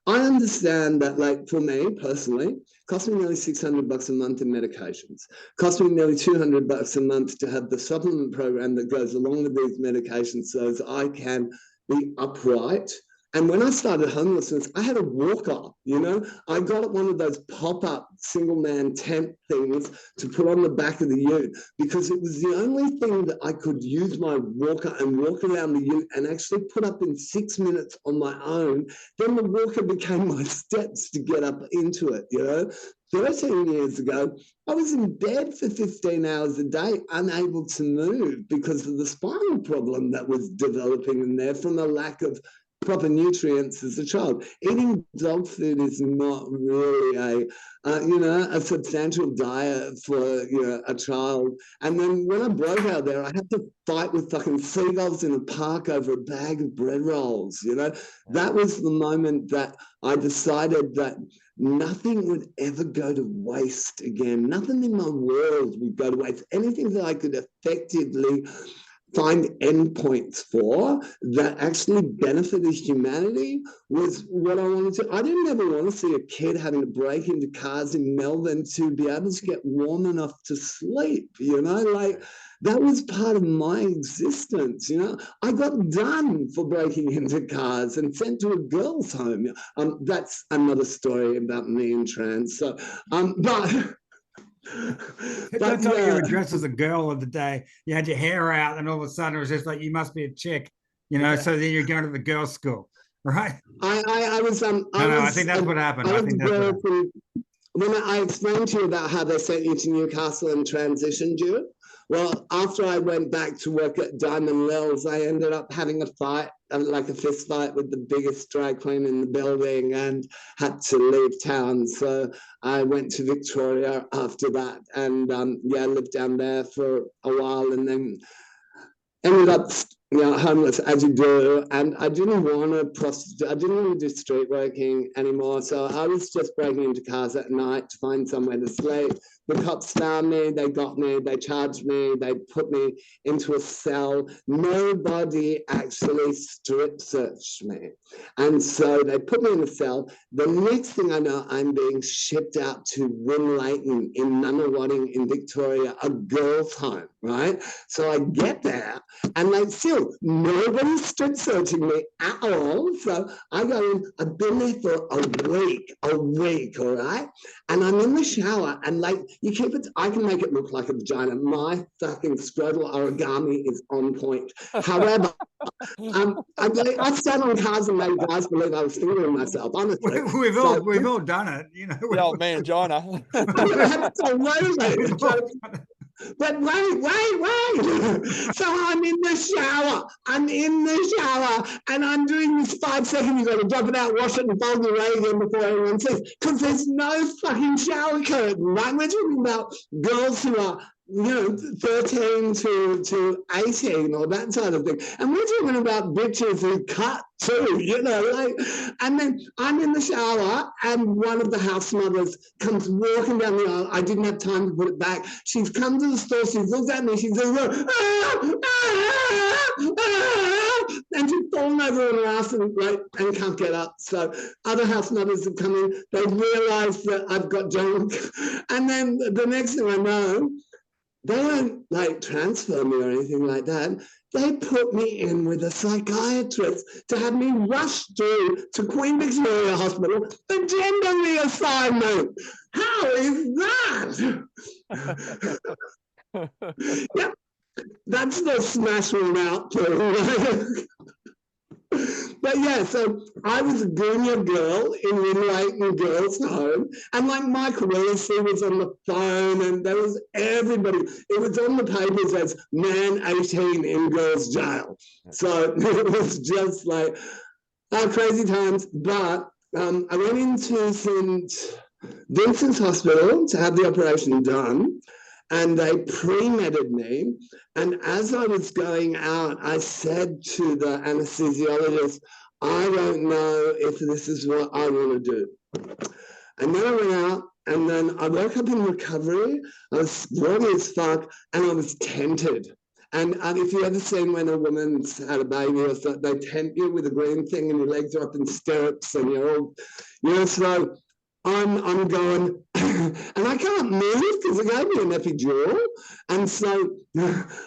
understand that, for me personally, it cost me nearly $600 a month in medications. Cost me nearly $200 a month to have the supplement program that goes along with these medications so that I can be upright. And when I started homelessness, I had a walker, I got one of those pop-up single-man tent things to put on the back of the ute because it was the only thing that I could use my walker and walk around the ute and actually put up in 6 minutes on my own. Then the walker became my steps to get up into it, 13 years ago, I was in bed for 15 hours a day, unable to move because of the spinal problem that was developing in there from a lack of proper nutrients as a child. Eating dog food is not really a substantial diet for a child. And then when I broke out there, I had to fight with fucking seagulls in a park over a bag of bread rolls. That was the moment that I decided that nothing would ever go to waste again. Nothing in my world would go to waste. Anything that I could effectively find endpoints for that actually benefited humanity was what I wanted to. I didn't ever want to see a kid having to break into cars in Melbourne to be able to get warm enough to sleep, that was part of my existence, I got done for breaking into cars and sent to a girl's home. That's another story about me and trans. So, but... Don't tell me you were dressed as a girl of the day. You had your hair out, and all of a sudden it was just like you must be a chick, So then you're going to the girls' school, right? I was. I think that's what happened. When I explained to you about how they sent you to Newcastle and transitioned you, well, after I went back to work at Diamond Lil's, I ended up having a fight, like a fist fight with the biggest drag queen in the building and had to leave town. So I went to Victoria after that and lived down there for a while and then ended up homeless as you do, and I didn't want to do street working anymore, so I was just breaking into cars at night to find somewhere to sleep. The cops found me, they got me, they charged me, they put me into a cell. Nobody actually strip searched me. And so they put me in a cell. The next thing I know, I'm being shipped out to Winlayton in Nunawading in Victoria, a girls' home, right? So I get there and still nobody's strip searching me at all. So I go in, I've been there for a week, all right? And I'm in the shower and you keep it, I can make it look like a vagina. My fucking scrotal origami is on point. However, I sat on cars and made guys believe I was fingering myself, honestly. We've all done it, you know. The old man Gina. Absolutely. But wait. So I'm in the shower, and I'm doing this 5 second, you got to drop it out, wash it, and fold the way again before anyone sees, because there's no fucking shower curtain, right? We're talking about girls who are, 13 to 18 or that sort of thing. And we're talking about bitches who cut too, and then I'm in the shower and one of the house mothers comes walking down the aisle. I didn't have time to put it back. She's come to the store, she's looked at me, she's going, and she's fallen over on her ass and can't get up. So other house mothers have come in, they've realised that I've got junk. And then the next thing I know, they don't transfer me or anything like that. They put me in with a psychiatrist to have me rushed through to Queen Victoria Hospital for gender reassignment. How is that? Yeah, that's the smash one out thing. But yeah, so I was a junior girl in Winlayton Girls' Home, and Mike Willesee was on the phone, and there was everybody. It was on the papers as man 18 in girls' jail. So it was just crazy times. But I went into St. Vincent's Hospital to have the operation done, and they pre-medded me. And as I was going out, I said to the anesthesiologist, I don't know if this is what I want to do. And then I went out, and then I woke up in recovery. I was groggy as fuck, and I was tented. And if you ever seen when a woman's had a baby or something, they tent you with a green thing and your legs are up in stirrups and you're all, so I'm going, and I can't move because they gave me an epidural. And so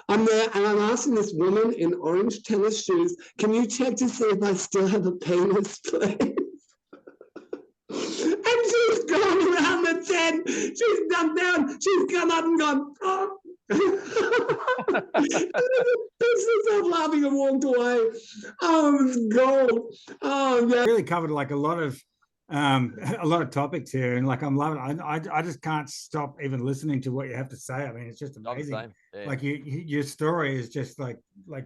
I'm there and I'm asking this woman in orange tennis shoes, can you check to see if I still have a penis, please? And she's gone around the tent. She's dumped down. She's come up and gone, oh. Pissed herself laughing and walked away. Oh, it was gold. Oh, yeah. Really covered a lot of topics here, and I'm loving it. I just can't stop even listening to what you have to say. I mean, it's just amazing. Yeah. Your story is just like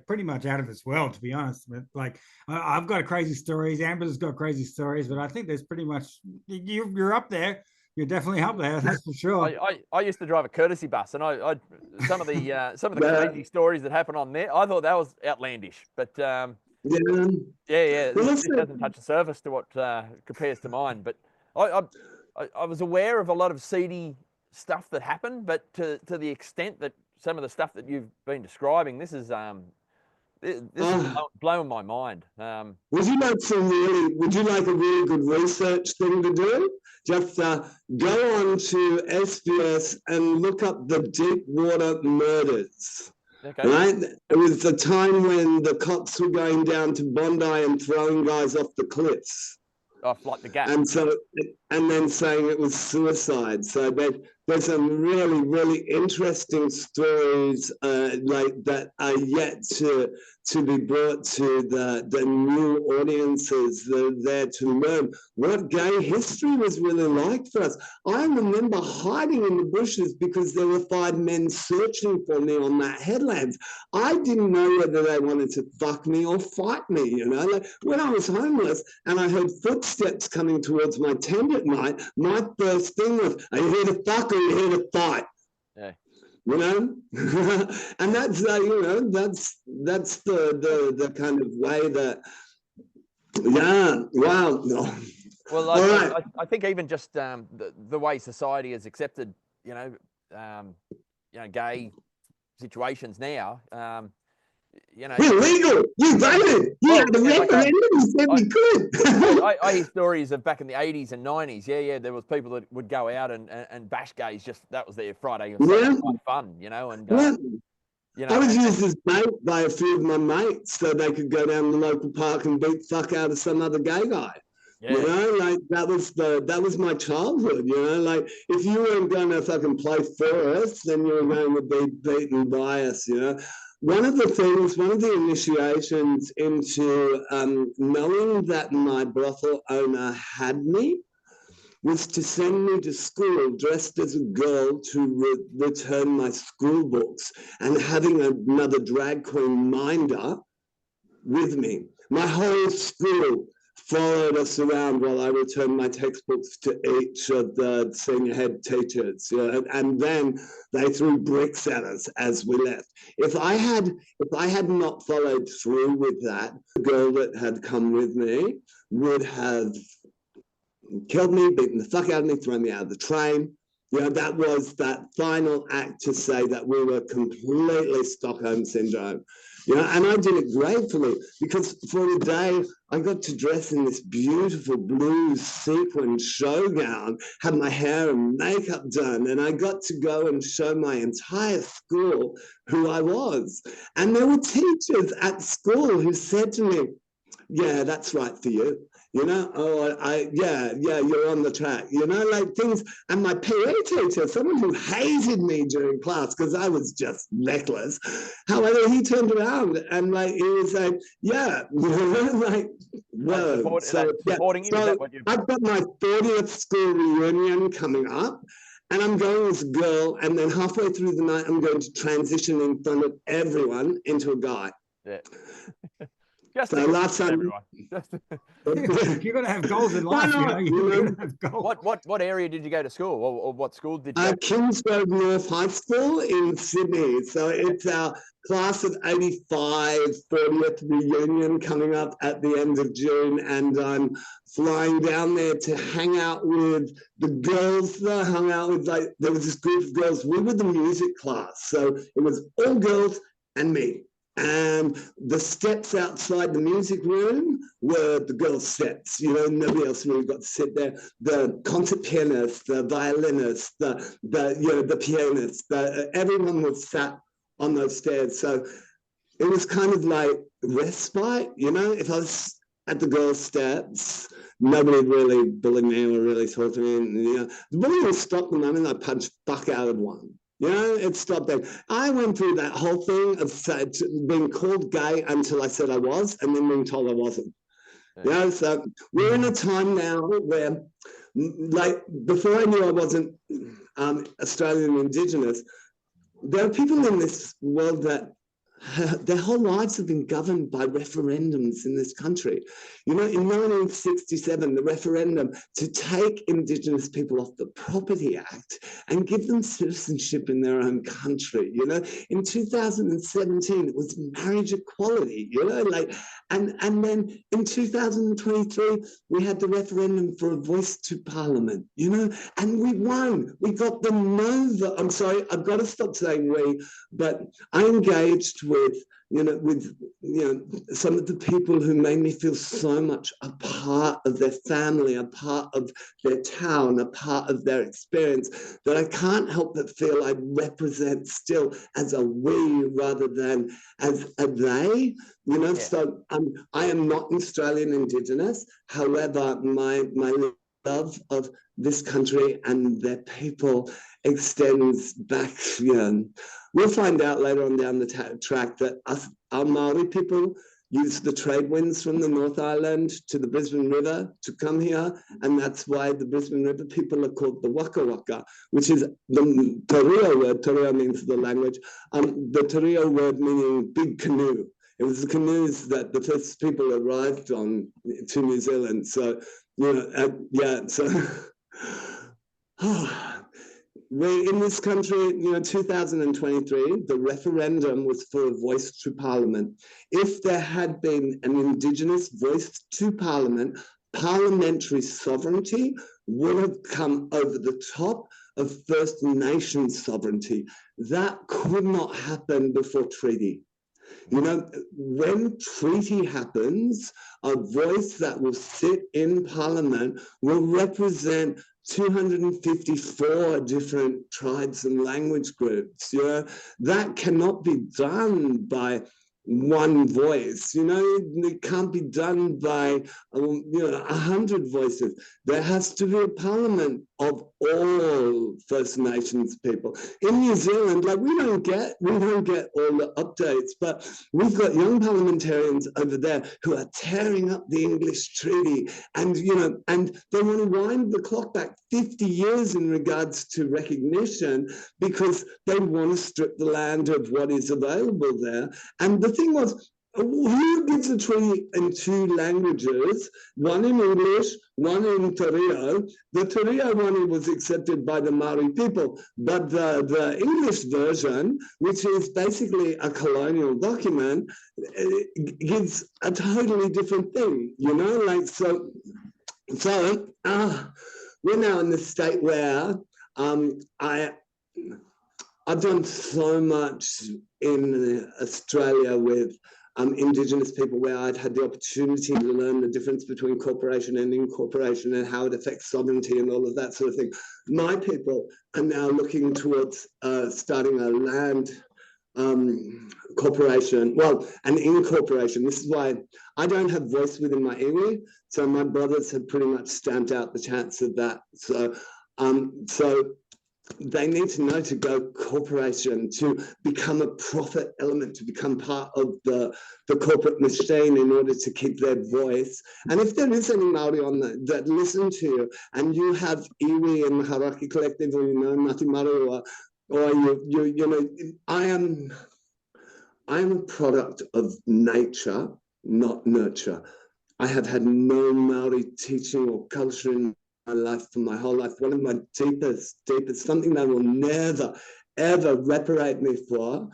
pretty much out of this world, to be honest. But I've got crazy stories. Amber's got crazy stories, but I think there's pretty much you're up there. You're definitely up there, that's for sure. I used to drive a courtesy bus, and I some of the crazy stories that happen on there, I thought that was outlandish, but yeah. It just doesn't touch the surface to what compares to mine. But I was aware of a lot of seedy stuff that happened, but to the extent that some of the stuff that you've been describing, this is blowing my mind. Would you like a really good research thing to do? Just go on to SBS and look up the Deepwater murders. Okay. Right? It was the time when the cops were going down to Bondi and throwing guys off the cliffs. Off like the Gap. And then saying it was suicide. So there's some really, really interesting stories that are yet to be brought to the new audiences that are there to learn what gay history was really like for us. I remember hiding in the bushes because there were 5 men searching for me on that headlands. I didn't know whether they wanted to fuck me or fight me, when I was homeless and I heard footsteps coming towards my tent at night, my first thing was, are you here to fuck or are you here to fight? Yeah. And that's that's the kind of way that Well, I think even just the way society has accepted gay situations now, we're legal. You voted. You had the referendum. You said we could. I hear stories of back in the 80s and 90s. Yeah. There was people that would go out and bash gays. Just that was their Friday fun, And I was used as bait by a few of my mates so they could go down the local park and beat the fuck out of some other gay guy. Yeah. That was my childhood. If you weren't going to fucking play for us, then you were going to be beaten by us. one of the initiations into knowing that my brothel owner had me was to send me to school dressed as a girl to return my school books and having another drag queen minder with me. My whole school followed us around while I returned my textbooks to each of the senior head teachers, you know, and then they threw bricks at us as we left. If I had not followed through with that, the girl that had come with me would have killed me, beaten the fuck out of me, thrown me out of the train. You know, that was that final act to say that we were completely Stockholm syndrome. You know, and I did it gratefully because for a day I got to dress in this beautiful blue sequin show gown, have my hair and makeup done, and I got to go and show my entire school who I was. And there were teachers at school who said to me, yeah, that's right for you. You know, yeah, you're on the track, you know, like things. And my PE teacher, someone who hated me during class because I was just reckless. However, he turned around and like, he was like, yeah, you know, like, whoa. So I've got my 40th school reunion coming up. And I'm going as a girl, and then halfway through the night, I'm going to transition in front of everyone into a guy. Yeah. So last time, you're going to have goals in life. You're going to have goals. What area did you go to school, or what school did you go to? Kingsgrove North High School in Sydney. So it's our class of 85 40th reunion coming up at the end of June, and I'm flying down there to hang out with the girls that I hung out with. Like, there was this group of girls. We were the music class, so it was all girls and me. And the steps outside the music room were the girls' steps. You know, nobody else really got to sit there. The concert pianist, the violinist, the pianist, everyone was sat on those stairs. So it was kind of like respite. You know, if I was at the girls' steps, nobody really bullied me or really talked to me. And, you know, the bullying would stop the moment I punched fuck out of one. You know, it stopped there. I went through that whole thing of being called gay until I said I was, and then being told I wasn't. Yeah. You know, so we're in a time now where, like, before I knew I wasn't Australian Indigenous, there are people in this world that their whole lives have been governed by referendums in this country. You know, in 1967, the referendum to take Indigenous people off the Property Act and give them citizenship in their own country. You know, in 2017, it was marriage equality, you know, like, and then in 2023, we had the referendum for a voice to Parliament, you know, and we won. We got the no vote. I'm sorry, I've got to stop saying we, but I engaged with some of the people who made me feel so much a part of their family, a part of their town, a part of their experience, that I can't help but feel I represent still as a we rather than as a they. You know, yeah. So I am not Australian Indigenous. However, my love of this country and their people extends back. We'll find out later on down the track that our Maori people use the trade winds from the North Island to the Brisbane River to come here, and that's why the Brisbane River people are called the Waka Waka, which is the Tario word. Tario means the language. The Tario word meaning big canoe. It was the canoes that the first people arrived on to New Zealand. So, we in this country, 2023, the referendum was for a voice to Parliament. If there had been an Indigenous voice to Parliament, parliamentary sovereignty would have come over the top of First Nations sovereignty. That could not happen before treaty. When treaty happens, a voice that will sit in Parliament will represent 254 different tribes and language groups. That cannot be done by one voice. It can't be done by 100 voices. There has to be a parliament of all First Nations people. In New Zealand, we don't get all the updates, but we've got young parliamentarians over there who are tearing up the English treaty, and they want to wind the clock back 50 years in regards to recognition, because they want to strip the land of what is available there. And the thing was, who gives a treaty in two languages, one in English, one in Te Reo? The Te Reo one was accepted by the Maori people, but the English version, which is basically a colonial document, gives a totally different thing, So we're now in the state where I've done so much in Australia with Indigenous people, where I'd had the opportunity to learn the difference between corporation and incorporation and how it affects sovereignty and all of that sort of thing. My people are now looking towards starting a land corporation, an incorporation. This is why I don't have voice within my iwi, so my brothers have pretty much stamped out the chance of that. So they need to know to go corporation, to become a profit element, to become part of the corporate machine in order to keep their voice. And if there is any Maori on that listen to you, and you have iwi and Haraki Collective, or Ngāti Maru, I am a product of nature, not nurture. I have had no Maori teaching or culture in my life for my whole life. One of my deepest, something they will never, ever reparate me for,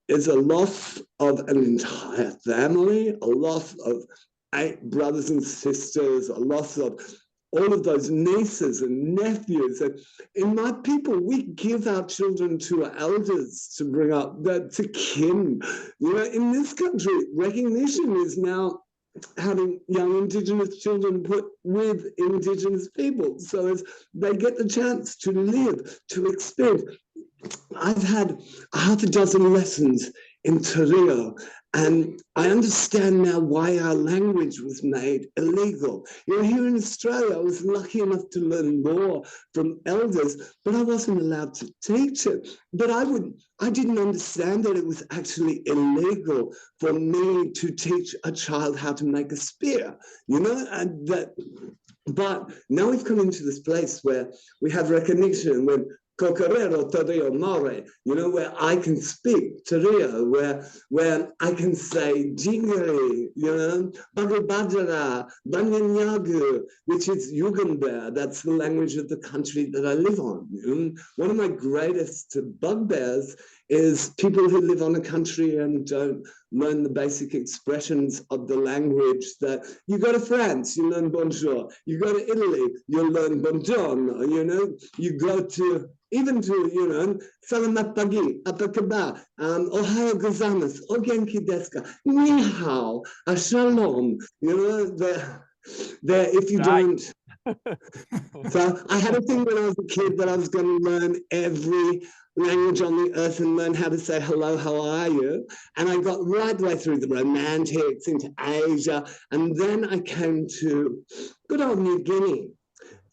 is a loss of an entire family, a loss of 8 brothers and sisters, a loss of all of those nieces and nephews. And in my people, we give our children to our elders to bring up, to kin. In this country, recognition is now having young Indigenous children put with Indigenous people, so as they get the chance to live, to experience. I've had half a dozen lessons in Te Reo, and I understand now why our language was made illegal. Here in Australia, I was lucky enough to learn more from elders, but I wasn't allowed to teach it. But I didn't understand that it was actually illegal for me to teach a child how to make a spear, but now we've come into this place where we have recognition, when Kokorero Te Reo Maori, where I can speak Te Reo, where I can say Jingeri, Bagabadara, Banyanyagu, which is Yugambear. That's the language of the country that I live on. One of my greatest bugbears is people who live on a country and don't learn the basic expressions of the language. That you go to France, you learn bonjour. You go to Italy, you learn buongiorno. You go to salamat pagi, apakaba, ohayo gozaimasu, o genki desu ka, ni hao, shalom. If you don't. So I had a thing when I was a kid that I was going to learn every language on the earth and learn how to say hello, how are you? And I got right the way through the Romantics into Asia. And then I came to good old New Guinea.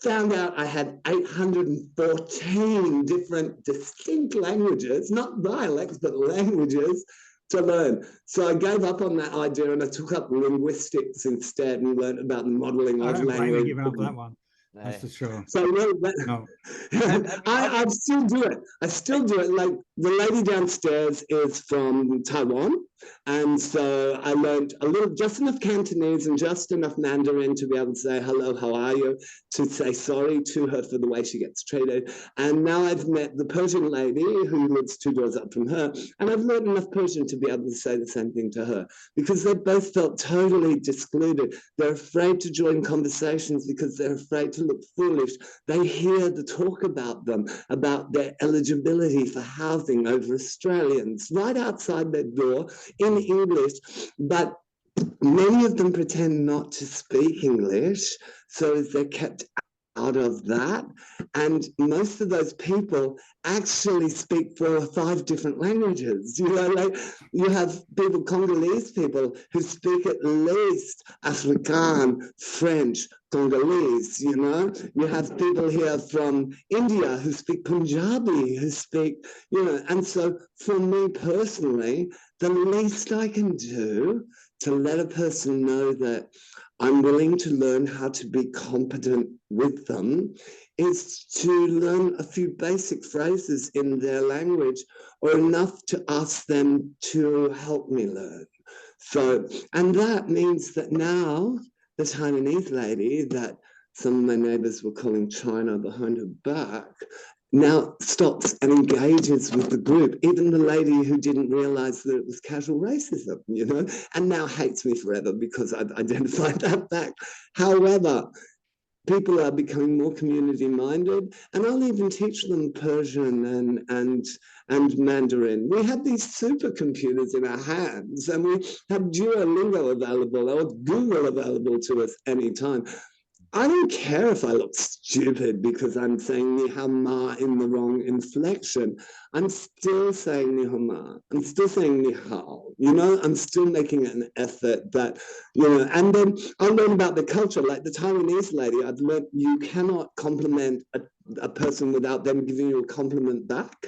Found out I had 814 different distinct languages, not dialects, but languages to learn. So I gave up on that idea and I took up linguistics instead and learned about the modeling of language. I don't blame you giving up that one. That's for sure. So no. I still do it. I still do it. Like the lady downstairs is from Taiwan, and so I learned just enough Cantonese and just enough Mandarin to be able to say hello, how are you, to say sorry to her for the way she gets treated. And now I've met the Persian lady who lives 2 doors up from her, and I've learned enough Persian to be able to say the same thing to her, because they both felt totally excluded. They're afraid to join conversations because they're afraid to look foolish. They hear the talk about them, about their eligibility for housing over Australians right outside their door in English, but many of them pretend not to speak English, so they're kept out of that. And most of those people actually speak 4 or 5 different languages. You know, like you have people, Congolese people, who speak at least Afrikaans, French, Congolese, you know. You have people here from India who speak Punjabi, who speak, you know. And so for me personally, the least I can do to let a person know that I'm willing to learn how to be competent with them is to learn a few basic phrases in their language, or enough to ask them to help me learn. So, and that means that now the Taiwanese lady that some of my neighbors were calling China behind her back now stops and engages with the group, even the lady who didn't realize that it was casual racism, you know, and now hates me forever because I've identified that fact. However, people are becoming more community minded, and I'll even teach them Persian and Mandarin. We have these supercomputers in our hands, and we have Duolingo available or Google available to us anytime. I don't care if I look stupid because I'm saying ni hao ma in the wrong inflection. I'm still saying ni hao ma. I'm still saying ni hao. You know, I'm still making an effort that, you know, and then I learn about the culture. Like the Taiwanese lady, I've learned you cannot compliment a person without them giving you a compliment back.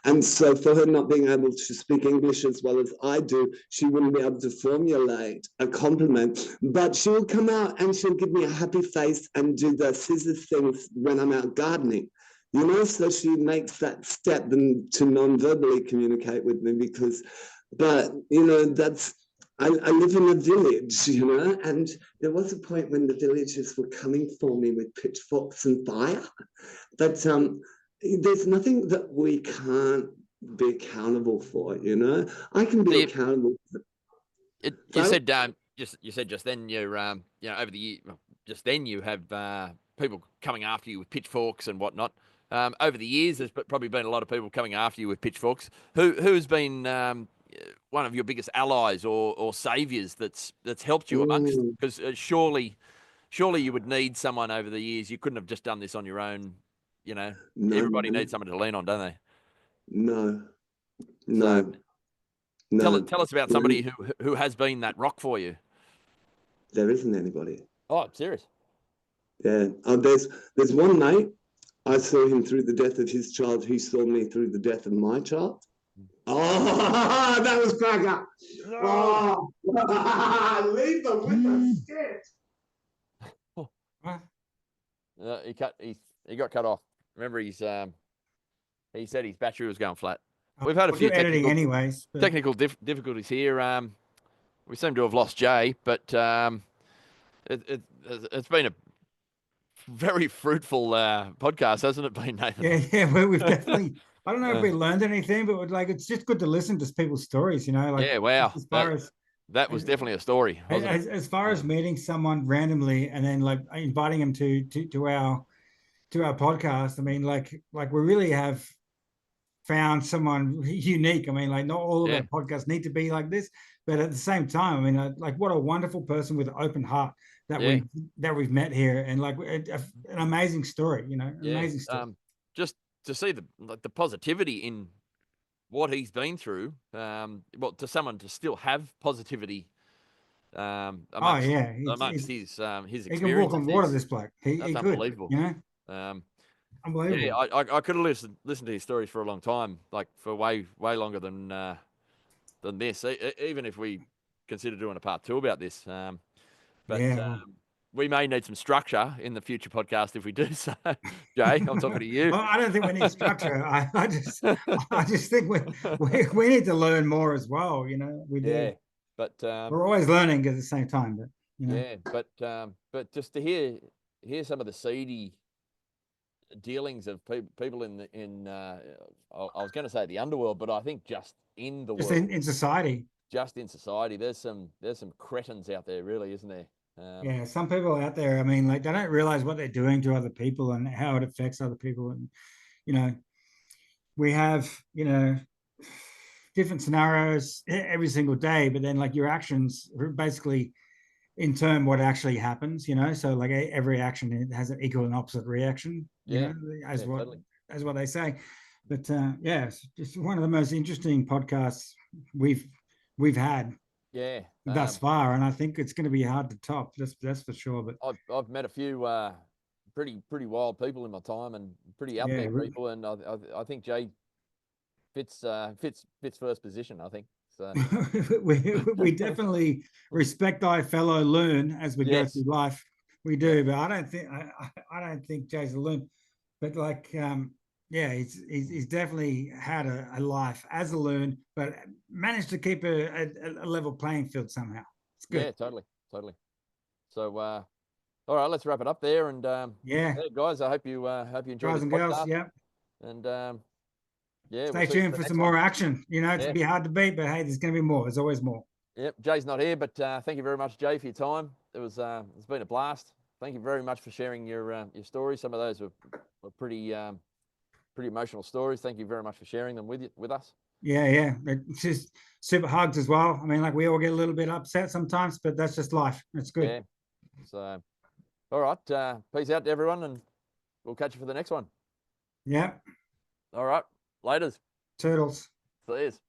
And so for her not being able to speak English as well as I do, she wouldn't be able to formulate a compliment, but she'll come out and she'll give me a happy face and do the scissors things when I'm out gardening. You know, so she makes that step to non-verbally communicate with me because, but, you know, that's, I live in a village, you know, and there was a point when the villagers were coming for me with pitchforks and fire, but there's nothing that we can't be accountable for, you know. I can be accountable. You said just then you're you know, over the year, just then you have people coming after you with pitchforks and whatnot. Over the years, there's probably been a lot of people coming after you with pitchforks. Who's been one of your biggest allies or saviors that's helped you amongst? Because surely you would need someone over the years. You couldn't have just done this on your own. You know, everybody needs someone to lean on, don't they? No. Tell us about somebody who has been that rock for you. There isn't anybody. Oh, I'm serious. Yeah. There's one mate. I saw him through the death of his child. He saw me through the death of my child. Oh, that was cracker. No. Oh, leave them with the shit. He got cut off. Remember, he said his battery was going flat. We've had a few technical difficulties here. We seem to have lost Jay, but it's been a very fruitful podcast, hasn't it been, Nathan? Yeah, we've definitely. I don't know if we learned anything, but like it's just good to listen to people's stories, you know. Like, yeah, wow. That was definitely a story. As far as meeting someone randomly and then like inviting them to our podcast, I mean, like we really have found someone unique. I mean, like not all of our podcasts need to be like this, but at the same time, I mean, like what a wonderful person with an open heart that we've met here, and like an amazing story, you know, amazing story. Just to see the positivity in what he's been through, well, to someone to still have positivity amongst his experience. He can walk on water, this bloke. That's unbelievable. You know? Unbelievable. Yeah, I could have listened to his stories for a long time, like for way longer than this. Even if we consider doing a part 2 about this, we may need some structure in the future podcast if we do so. Jay, I'm talking to you. Well, I don't think we need structure. I just think we need to learn more as well. You know, we do. Yeah, but we're always learning at the same time. But you know. Yeah, but just to hear some of the seedy dealings of people in I was going to say the underworld, but I think just in the world, in society. Just in society, there's some cretins out there, really, isn't there? Yeah, some people out there, I mean, like they don't realize what they're doing to other people and how it affects other people. And, you know, we have, you know, different scenarios every single day, but then like your actions basically in turn what actually happens, so like every action has an equal and opposite reaction, totally. as what they say. But it's just one of the most interesting podcasts we've had thus far, and I think it's going to be hard to top. That's for sure. But I've met a few pretty wild people in my time, and pretty out there people, and I think Jay fits first position, I think. So we definitely respect our fellow loon as we go through life. We do, but I don't think Jay's a loon. But like, he's definitely had a life as a loon, but managed to keep a level playing field somehow. It's good. Yeah, totally. So, all right, let's wrap it up there. And guys, I hope you enjoyed guys and girls. Yeah, and stay tuned for some more action. It's gonna be hard to beat, but hey, there's gonna be more. There's always more. Yep, Jay's not here, but thank you very much, Jay, for your time. It's been a blast. Thank you very much for sharing your stories. Some of those were pretty emotional stories. Thank you very much for sharing them with us. Yeah. It's just super hugs as well. I mean, like we all get a little bit upset sometimes, but that's just life. It's good. Yeah. So, all right. Peace out to everyone, and we'll catch you for the next one. Yeah. All right. Laters. Turtles. Cheers.